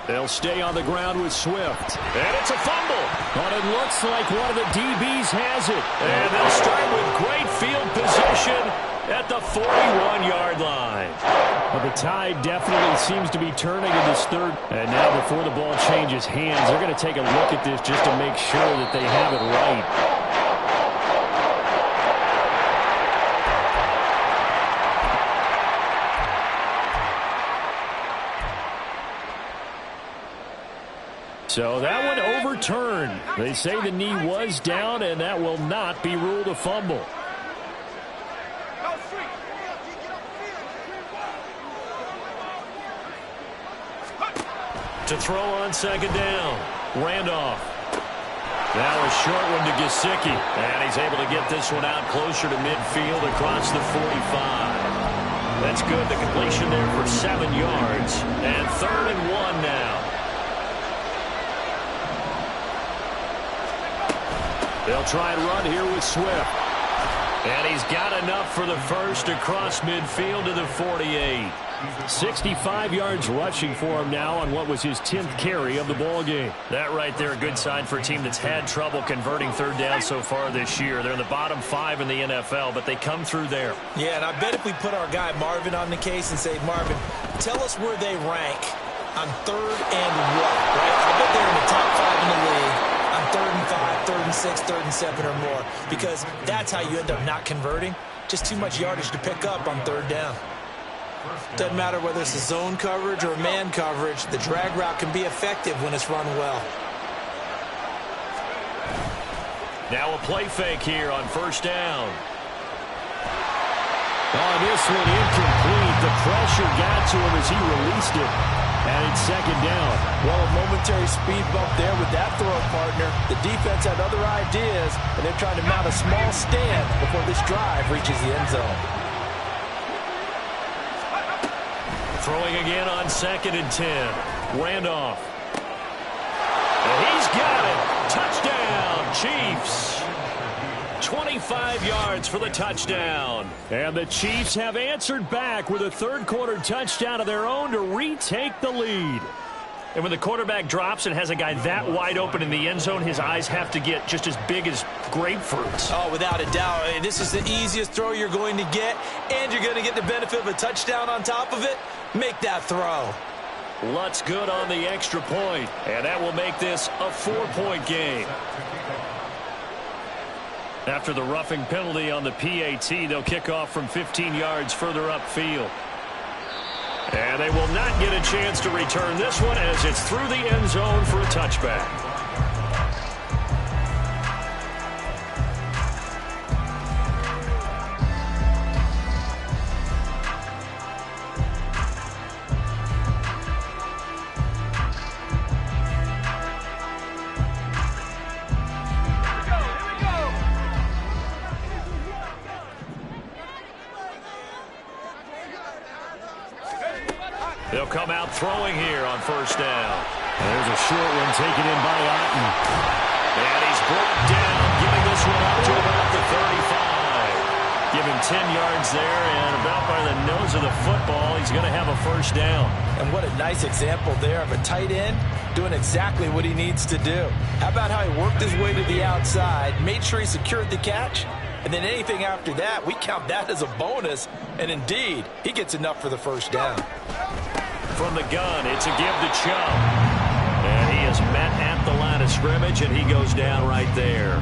They'll stay on the ground with Swift. And it's a fumble. But it looks like one of the DBs has it. And they'll start with great field position at the 41-yard line. Well, the tide definitely seems to be turning in this third. And now before the ball changes hands, they're going to take a look at this just to make sure that they have it right. So that one overturned. They say the knee was down, and that will not be ruled a fumble. To throw on 2nd down. Randolph. Now a short one to Gesicki. And he's able to get this one out closer to midfield across the 45. That's good. The completion there for 7 yards. And 3rd and 1 now. They'll try and run here with Swift. And he's got enough for the first across midfield to the 48. 65 yards rushing for him now on what was his 10th carry of the ball game. That right there, a good sign for a team that's had trouble converting 3rd down so far this year. They're in the bottom 5 in the NFL, but they come through there. Yeah, and I bet if we put our guy Marvin on the case and say, Marvin, tell us where they rank on 3rd and what, right? I bet they're in the top 5 in the league. On 3rd and 5, 3rd and 6, 3rd and 7 or more. Because that's how you end up not converting. Just too much yardage to pick up on 3rd down. Doesn't matter whether it's a zone coverage or man coverage. The drag route can be effective when it's run well. Now a play fake here on 1st down. Oh, this one incomplete. The pressure got to him as he released it. And it's 2nd down. Well, a momentary speed bump there with that throw, partner. The defense had other ideas, and they're trying to mount a small stand before this drive reaches the end zone. Throwing again on 2nd and 10. Randolph. And he's got it. Touchdown, Chiefs. 25 yards for the touchdown. And the Chiefs have answered back with a 3rd quarter touchdown of their own to retake the lead. And when the quarterback drops and has a guy that wide open in the end zone, his eyes have to get just as big as grapefruits. Oh, without a doubt. This is the easiest throw you're going to get, and you're going to get the benefit of a touchdown on top of it. Make that throw. Lutz good on the extra point, and that will make this a 4-point game. After the roughing penalty on the PAT, they'll kick off from 15 yards further upfield. And they will not get a chance to return this one as it's through the end zone for a touchback. They'll come out throwing here on 1st down. There's a short one taken in by Otten. And he's brought down, giving this one up to about the 35. Give him 10 yards there, and about by the nose of the football, he's going to have a first down. And what a nice example there of a tight end doing exactly what he needs to do. How about how he worked his way to the outside, made sure he secured the catch, and then anything after that, we count that as a bonus. And indeed, he gets enough for the first down. From the gun, it's a give to Chubb. And he is met at the line of scrimmage, and he goes down right there.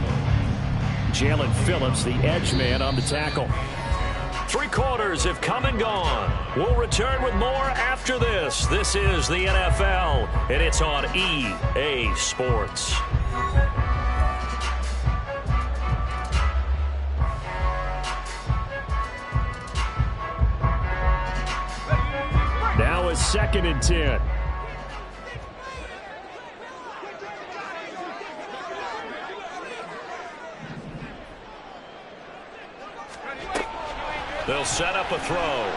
Jalen Phillips, the edge man, on the tackle. 3 quarters have come and gone. We'll return with more after this. This is the NFL, and it's on EA Sports. Now it's 2nd and 10. They'll set up a throw.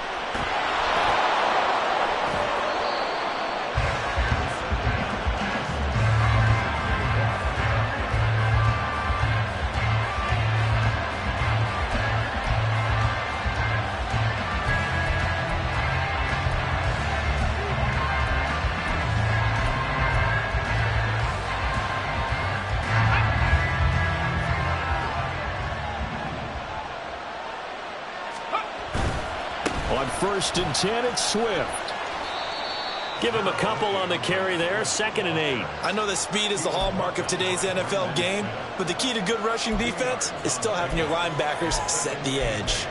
On 1st and 10, it's Swift. Give him a couple on the carry there. 2nd and 8. I know that speed is the hallmark of today's NFL game, but the key to good rushing defense is still having your linebackers set the edge.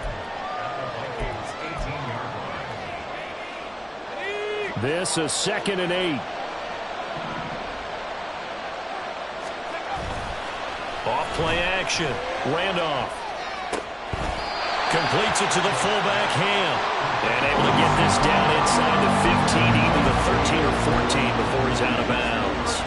This is 2nd and 8. Off play action. Randolph. Completes it to the fullback, Ham. And able to get this down inside the 15, even the 13 or 14 before he's out of bounds.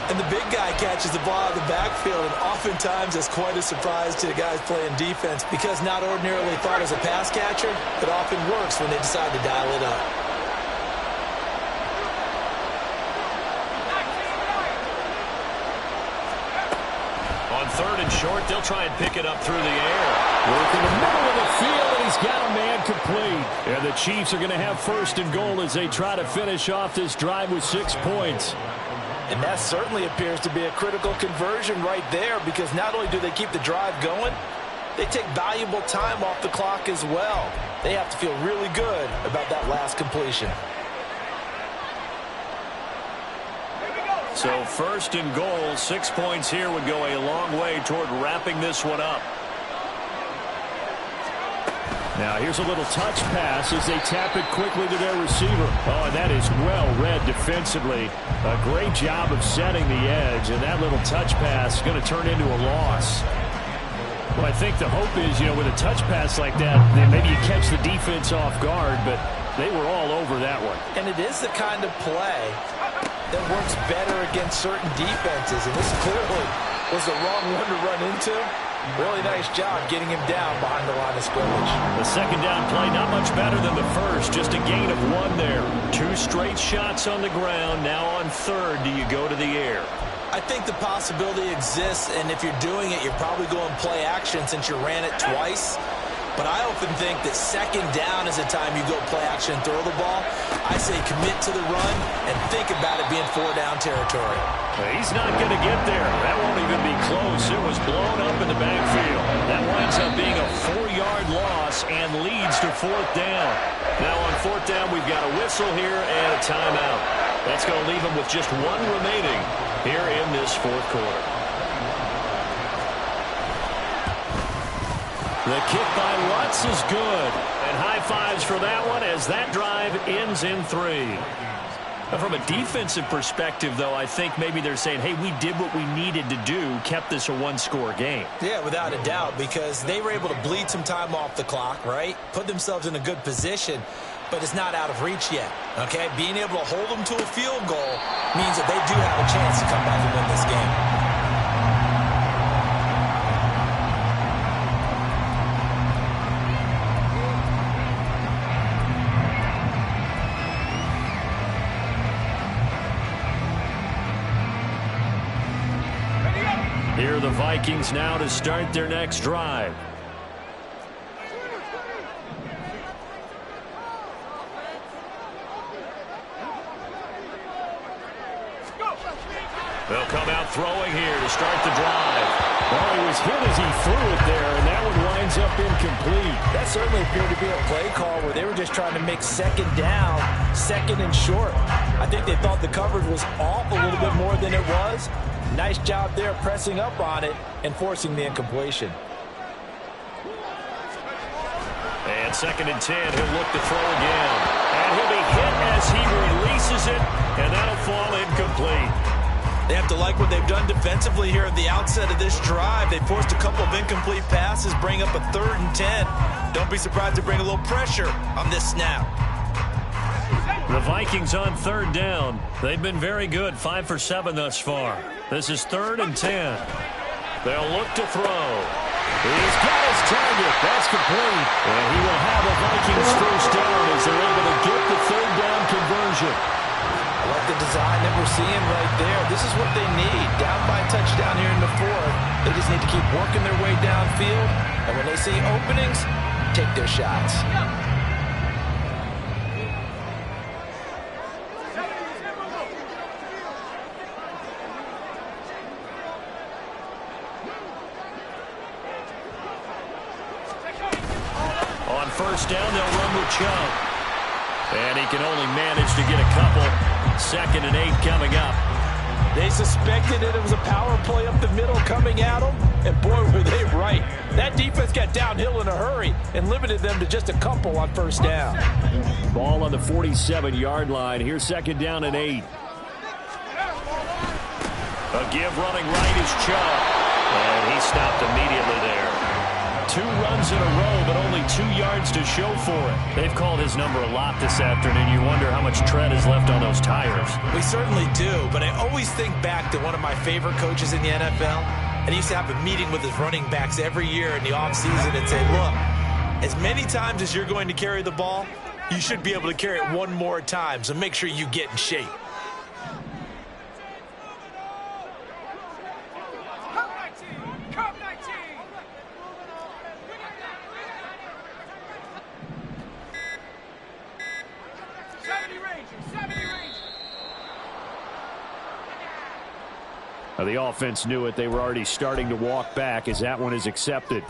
And the big guy catches the ball out of the backfield, and oftentimes that's quite a surprise to the guys playing defense because not ordinarily thought as a pass catcher, it often works when they decide to dial it up. On 3rd and short, they'll try and pick it up through the air. Work in the middle of the field, and he's got a man complete. And the Chiefs are going to have 1st and goal as they try to finish off this drive with 6 points. And that certainly appears to be a critical conversion right there because not only do they keep the drive going, they take valuable time off the clock as well. They have to feel really good about that last completion. So 1st and goal, 6 points here would go a long way toward wrapping this one up. Now here's a little touch pass as they tap it quickly to their receiver. Oh, and that is well read defensively. A great job of setting the edge, and that little touch pass is going to turn into a loss. Well, I think the hope is, with a touch pass like that, then maybe you catch the defense off guard, but they were all over that one. And it is the kind of play that works better against certain defenses, and this clearly was the wrong one to run into. Really nice job getting him down behind the line of scrimmage. The 2nd down play, not much better than the first, just a gain of 1 there. 2 straight shots on the ground. Now on 3rd, do you go to the air? I think the possibility exists, and if you're doing it, you're probably going play action since you ran it twice. But I often think that 2nd down is the time you go play action and throw the ball. I say commit to the run and think about it being 4-down territory. He's not going to get there. That won't even be close. It was blown up in the backfield. That winds up being a 4-yard loss and leads to 4th down. Now on 4th down, we've got a whistle here and a timeout. That's going to leave them with just 1 remaining here in this 4th quarter. The kick by Lutz is good. And high fives for that one as that drive ends in 3. From a defensive perspective, though, I think maybe they're saying, hey, we did what we needed to do, kept this a 1-score game. Yeah, without a doubt, because they were able to bleed some time off the clock, right? Put themselves in a good position, but it's not out of reach yet, okay? Being able to hold them to a field goal means that they do have a chance to come back and win this game. Here are the Vikings now to start their next drive. They'll come out throwing here to start the drive. Well, he was hit as he threw it there, and that one winds up incomplete. That certainly appeared to be a play call where they were just trying to make second down, second and short. I think they thought the coverage was off a little bit more than it was. Nice job there pressing up on it and forcing the incompletion. And 2nd and 10, he'll look to throw again. And he'll be hit as he releases it, and that'll fall incomplete. They have to like what they've done defensively here at the outset of this drive. They forced a couple of incomplete passes, bring up a 3rd and 10. Don't be surprised to bring a little pressure on this snap. The Vikings on 3rd down. They've been very good, 5 for 7 thus far. This is 3rd and 10. They'll look to throw. He's got his target. That's complete. And he will have a Vikings 1st down as they're able to get the 3rd down conversion. I like the design that we're seeing right there. This is what they need. Down by a touchdown here in the 4th. They just need to keep working their way downfield. And when they see openings, take their shots. On 1st down, they'll run with Chubb. And he can only manage to get a couple. 2nd and 8 coming up. They suspected that it was a power play up the middle coming at them, and boy, were they right. That defense got downhill in a hurry and limited them to just a couple on 1st down. Ball on the 47-yard line. Here's 2nd down and 8. A give running right is Chubb. And he stopped immediately there. 2 runs in a row, but only 2 yards to show for it. They've called his number a lot this afternoon. You wonder how much tread is left on those tires. We certainly do, but I always think back to one of my favorite coaches in the NFL. And he used to have a meeting with his running backs every year in the offseason and say, look, as many times as you're going to carry the ball, you should be able to carry it one more time, so make sure you get in shape. The offense knew it. They were already starting to walk back as that one is accepted.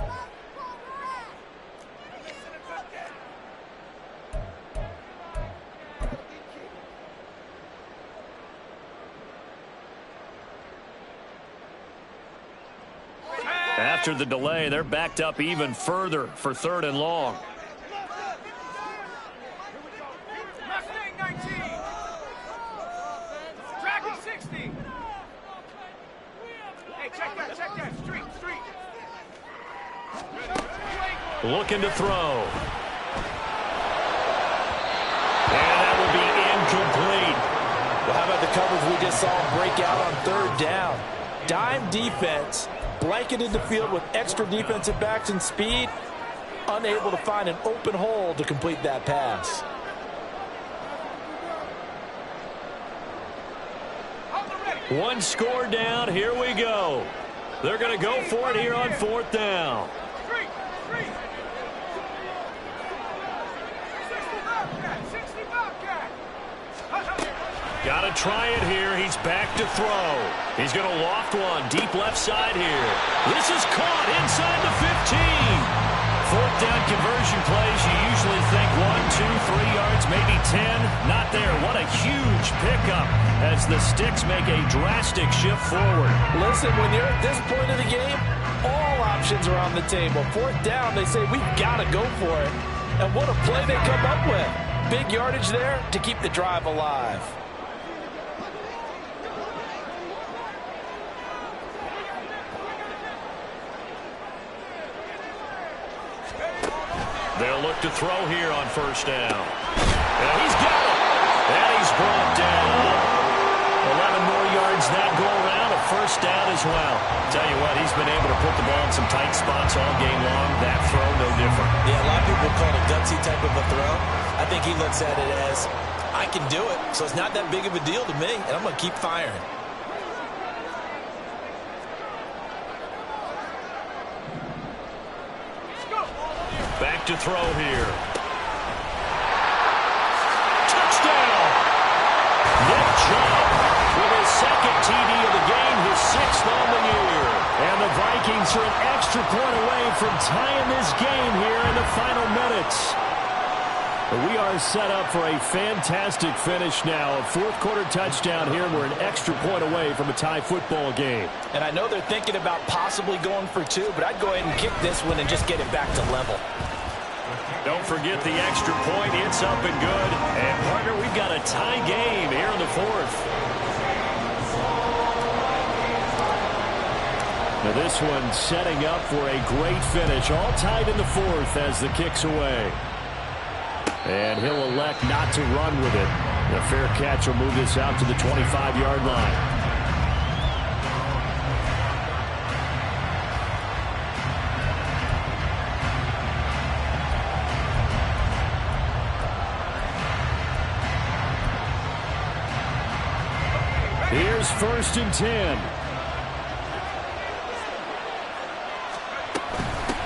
After the delay, they're backed up even further for 3rd and long. Looking to throw. And that will be incomplete. Well, how about the coverage we just saw break out on 3rd down? Dime defense, blanketed the field with extra defensive backs and speed, unable to find an open hole to complete that pass. One score down. Here we go. They're going to go for it here on 4th down. Got to try it here. He's back to throw. He's going to loft one deep left side here. This is caught inside the 15. 4th down conversion plays. You usually think 1, 2, 3 yards, maybe 10. Not there. What a huge pickup as the Sticks make a drastic shift forward. Listen, when you're at this point of the game, all options are on the table. 4th down, they say, we've got to go for it. And what a play they come up with. Big yardage there to keep the drive alive. They'll look to throw here on 1st down. And he's got it. And he's brought down. 11 more yards that go around. A 1st down as well. Tell you what, he's been able to put the ball in some tight spots all game long. That throw, no different. Yeah, a lot of people call it a gutsy type of a throw. I think he looks at it as, I can do it, so it's not that big of a deal to me, and I'm going to keep firing. back to throw here. Touchdown! Nick Chubb with his second TD of the game, his 6th on the year. And the Vikings are an extra point away from tying this game here in the final minutes. We are set up for a fantastic finish now. A fourth-quarter touchdown here. We're an extra point away from a tie football game. And I know they're thinking about possibly going for 2, but I'd go ahead and kick this one and just get it back to level. Don't forget the extra point. It's up and good. And, partner, we've got a tie game here in the fourth. Now this one setting up for a great finish. All tied in the fourth as the kick's away. And he'll elect not to run with it. The fair catch will move this out to the 25-yard line. Here's 1st and 10.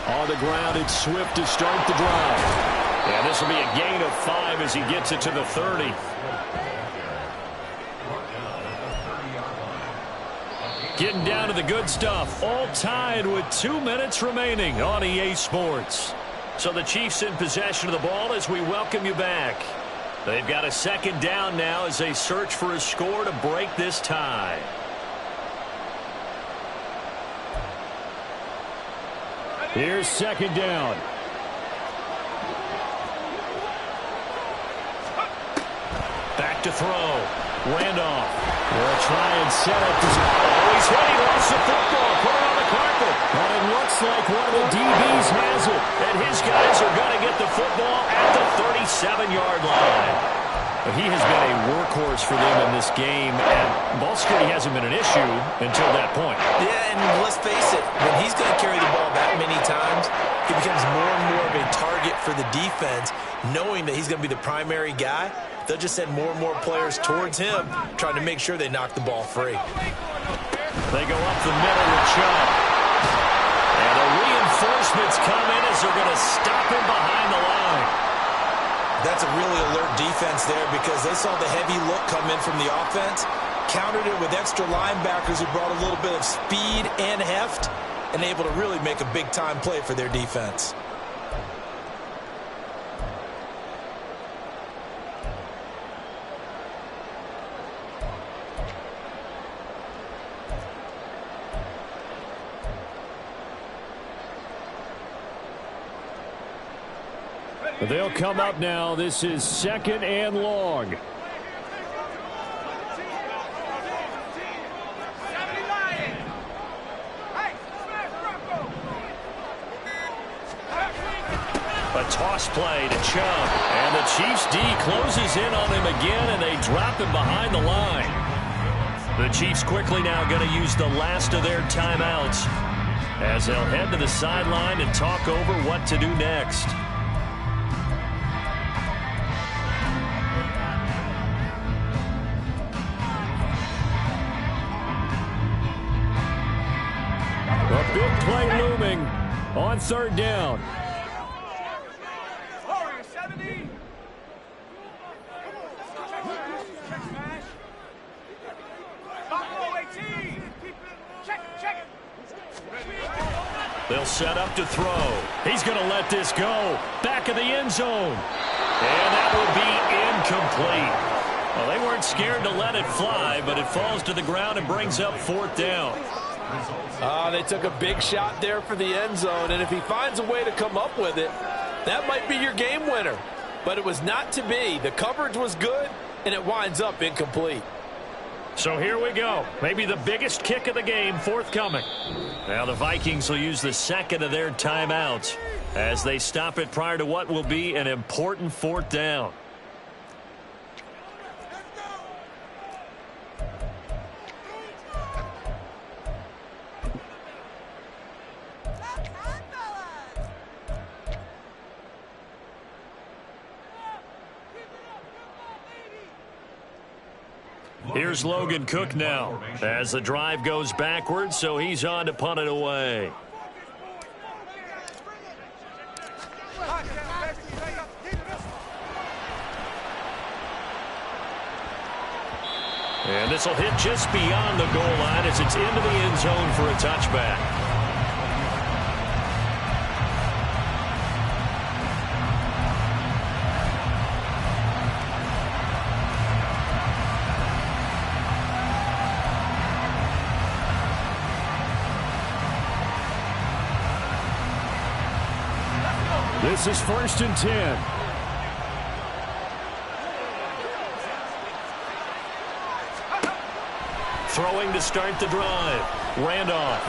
On the ground, it's Swift to start the drive. And this will be a gain of 5 as he gets it to the 30. Getting down to the good stuff. All tied with 2 minutes remaining on EA Sports. So the Chiefs in possession of the ball as we welcome you back. They've got a 2nd down now as they search for a score to break this tie. Here's 2nd down. Back to throw. Randolph will try and set up this. Oh, he's hit. He lost the football. Put it on the carpet. But it looks like one of the DBs has it. And his guys are going to get the football at the 37-yard line. He has been a workhorse for them in this game, and ball security hasn't been an issue until that point. Yeah, and let's face it, when he's going to carry the ball that many times, he becomes more and more of a target for the defense, knowing that he's going to be the primary guy. They'll just send more and more players towards him, trying to make sure they knock the ball free. They go up the middle with Chubb. And the reinforcements come in as they're going to stop him behind the line. That's a really alert defense there because they saw the heavy look come in from the offense, countered it with extra linebackers who brought a little bit of speed and heft, and able to really make a big-time play for their defense. They'll come up now. This is 2nd and long. A toss play to Chubb. And the Chiefs D closes in on him again, and they drop him behind the line. The Chiefs quickly now going to use the last of their timeouts as they'll head to the sideline and talk over what to do next. A big play looming on 3rd down. They'll set up to throw. He's going to let this go. Back of the end zone. And that will be incomplete. Well, they weren't scared to let it fly, but it falls to the ground and brings up 4th down. They took a big shot there for the end zone, and if he finds a way to come up with it, that might be your game winner. But it was not to be. The coverage was good, and it winds up incomplete. So here we go. Maybe the biggest kick of the game forthcoming. Now the Vikings will use the 2nd of their timeouts as they stop it prior to what will be an important 4th down. Here's Logan Cook now as the drive goes backwards, so he's on to punt it away. And this will hit just beyond the goal line as it's into the end zone for a touchback. This is 1st and 10. Throwing to start the drive. Randolph.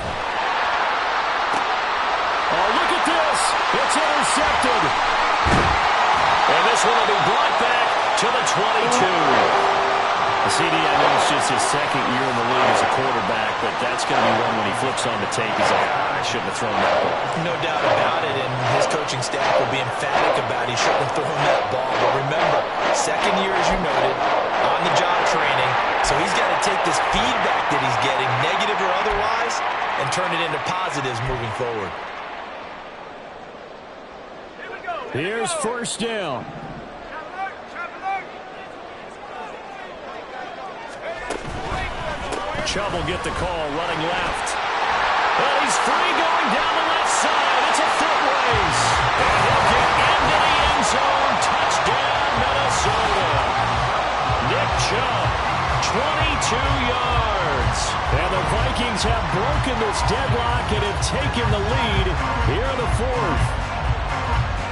Oh, look at this. It's intercepted. And this one will be brought back to the 22. The CD, I know it's just his second year in the league as a quarterback, but that's going to be one when he flips on the tape. He's like, I shouldn't have thrown that ball. No doubt about it, and his coaching staff will be emphatic about he shouldn't have thrown that ball. But remember, second year, as you noted, on-the-job training, so he's got to take this feedback that he's getting, negative or otherwise, and turn it into positives moving forward. Here's 1st down. Chubb will get the call, running left. Well, he's free going down the left side. It's a foot race. And he'll get into the end zone. Touchdown, Minnesota. Nick Chubb, 22 yards. And the Vikings have broken this deadlock and have taken the lead here in the 4th.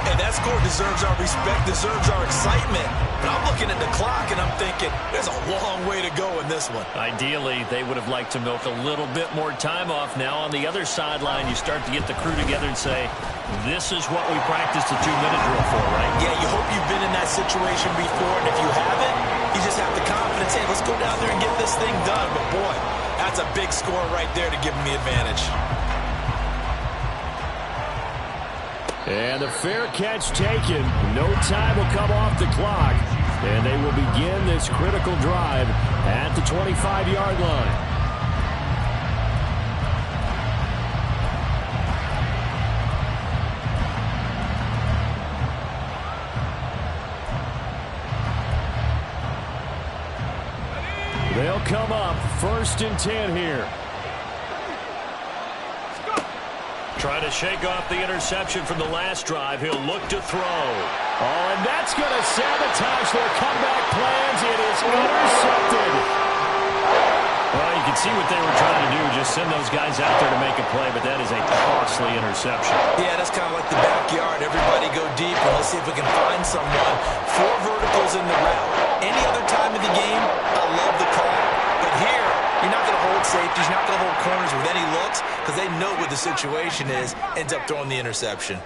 And that score deserves our respect, deserves our excitement. But I'm looking at the clock, and I'm thinking, there's a long way to go in this one. Ideally, they would have liked to milk a little bit more time off. Now on the other sideline, you start to get the crew together and say, this is what we practiced the 2-minute drill for, right? Yeah, you hope you've been in that situation before, and if you haven't, you just have the confidence, hey, let's go down there and get this thing done. But boy, that's a big score right there to give them the advantage. And the fair catch taken. No time will come off the clock. And they will begin this critical drive at the 25-yard line. They'll come up 1st and 10 here. Trying to shake off the interception from the last drive. He'll look to throw. Oh, and that's going to sabotage their comeback plans. It is intercepted. Well, you can see what they were trying to do, just send those guys out there to make a play, but that is a costly interception. Yeah, that's kind of like the backyard. Everybody go deep, and let's see if we can find someone. 4 verticals in the route. Any other time of the game, I love the call. But here, you're not going to hold safeties, you're not going to hold corners with any looks because they know what the situation is, ends up throwing the interception.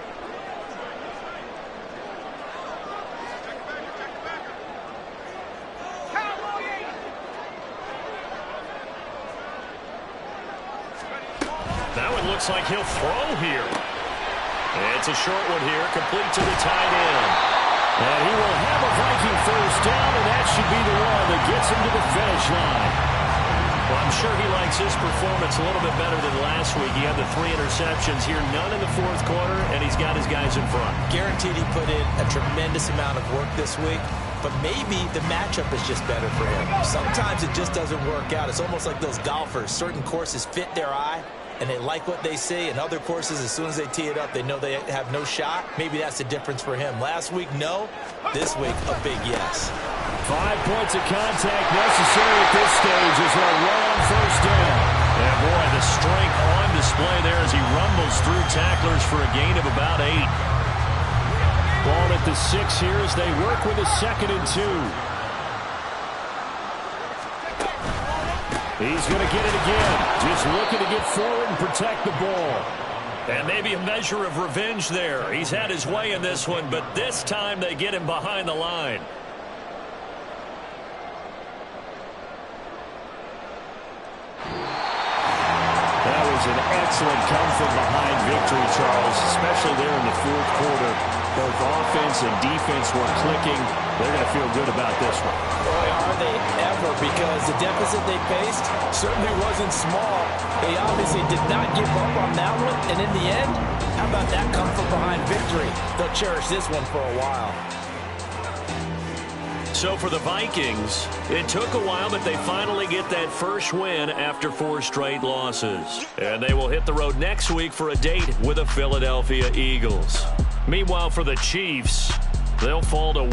That one looks like he'll throw here. It's a short one here, complete to the tight end. And he will have a Viking 1st down, and that should be the one that gets him to the finish line. Well, I'm sure he likes his performance a little bit better than last week. He had the 3 interceptions here, none in the 4th quarter, and he's got his guys in front. Guaranteed he put in a tremendous amount of work this week, but maybe the matchup is just better for him. Sometimes it just doesn't work out. It's almost like those golfers. Certain courses fit their eye, and they like what they see, and other courses, as soon as they tee it up, they know they have no shot. Maybe that's the difference for him. Last week, no. This week, a big yes. 5 points of contact necessary at this stage as they'll run on 1st down. Yeah, boy, the strength on display there as he rumbles through tacklers for a gain of about 8. Ball at the 6 here as they work with a 2nd and 2. He's going to get it again. Just looking to get forward and protect the ball. And maybe a measure of revenge there. He's had his way in this one, but this time they get him behind the line. That was an excellent come-from-behind victory, Charles, especially there in the 4th quarter. Both offense and defense were clicking. They're going to feel good about this one. Boy, are they ever, because the deficit they faced certainly wasn't small. They obviously did not give up on that one, and in the end, how about that come-from-behind victory? They'll cherish this one for a while. So for the Vikings, it took a while, but they finally get that first win after 4 straight losses. And they will hit the road next week for a date with the Philadelphia Eagles. Meanwhile, for the Chiefs, they'll fall to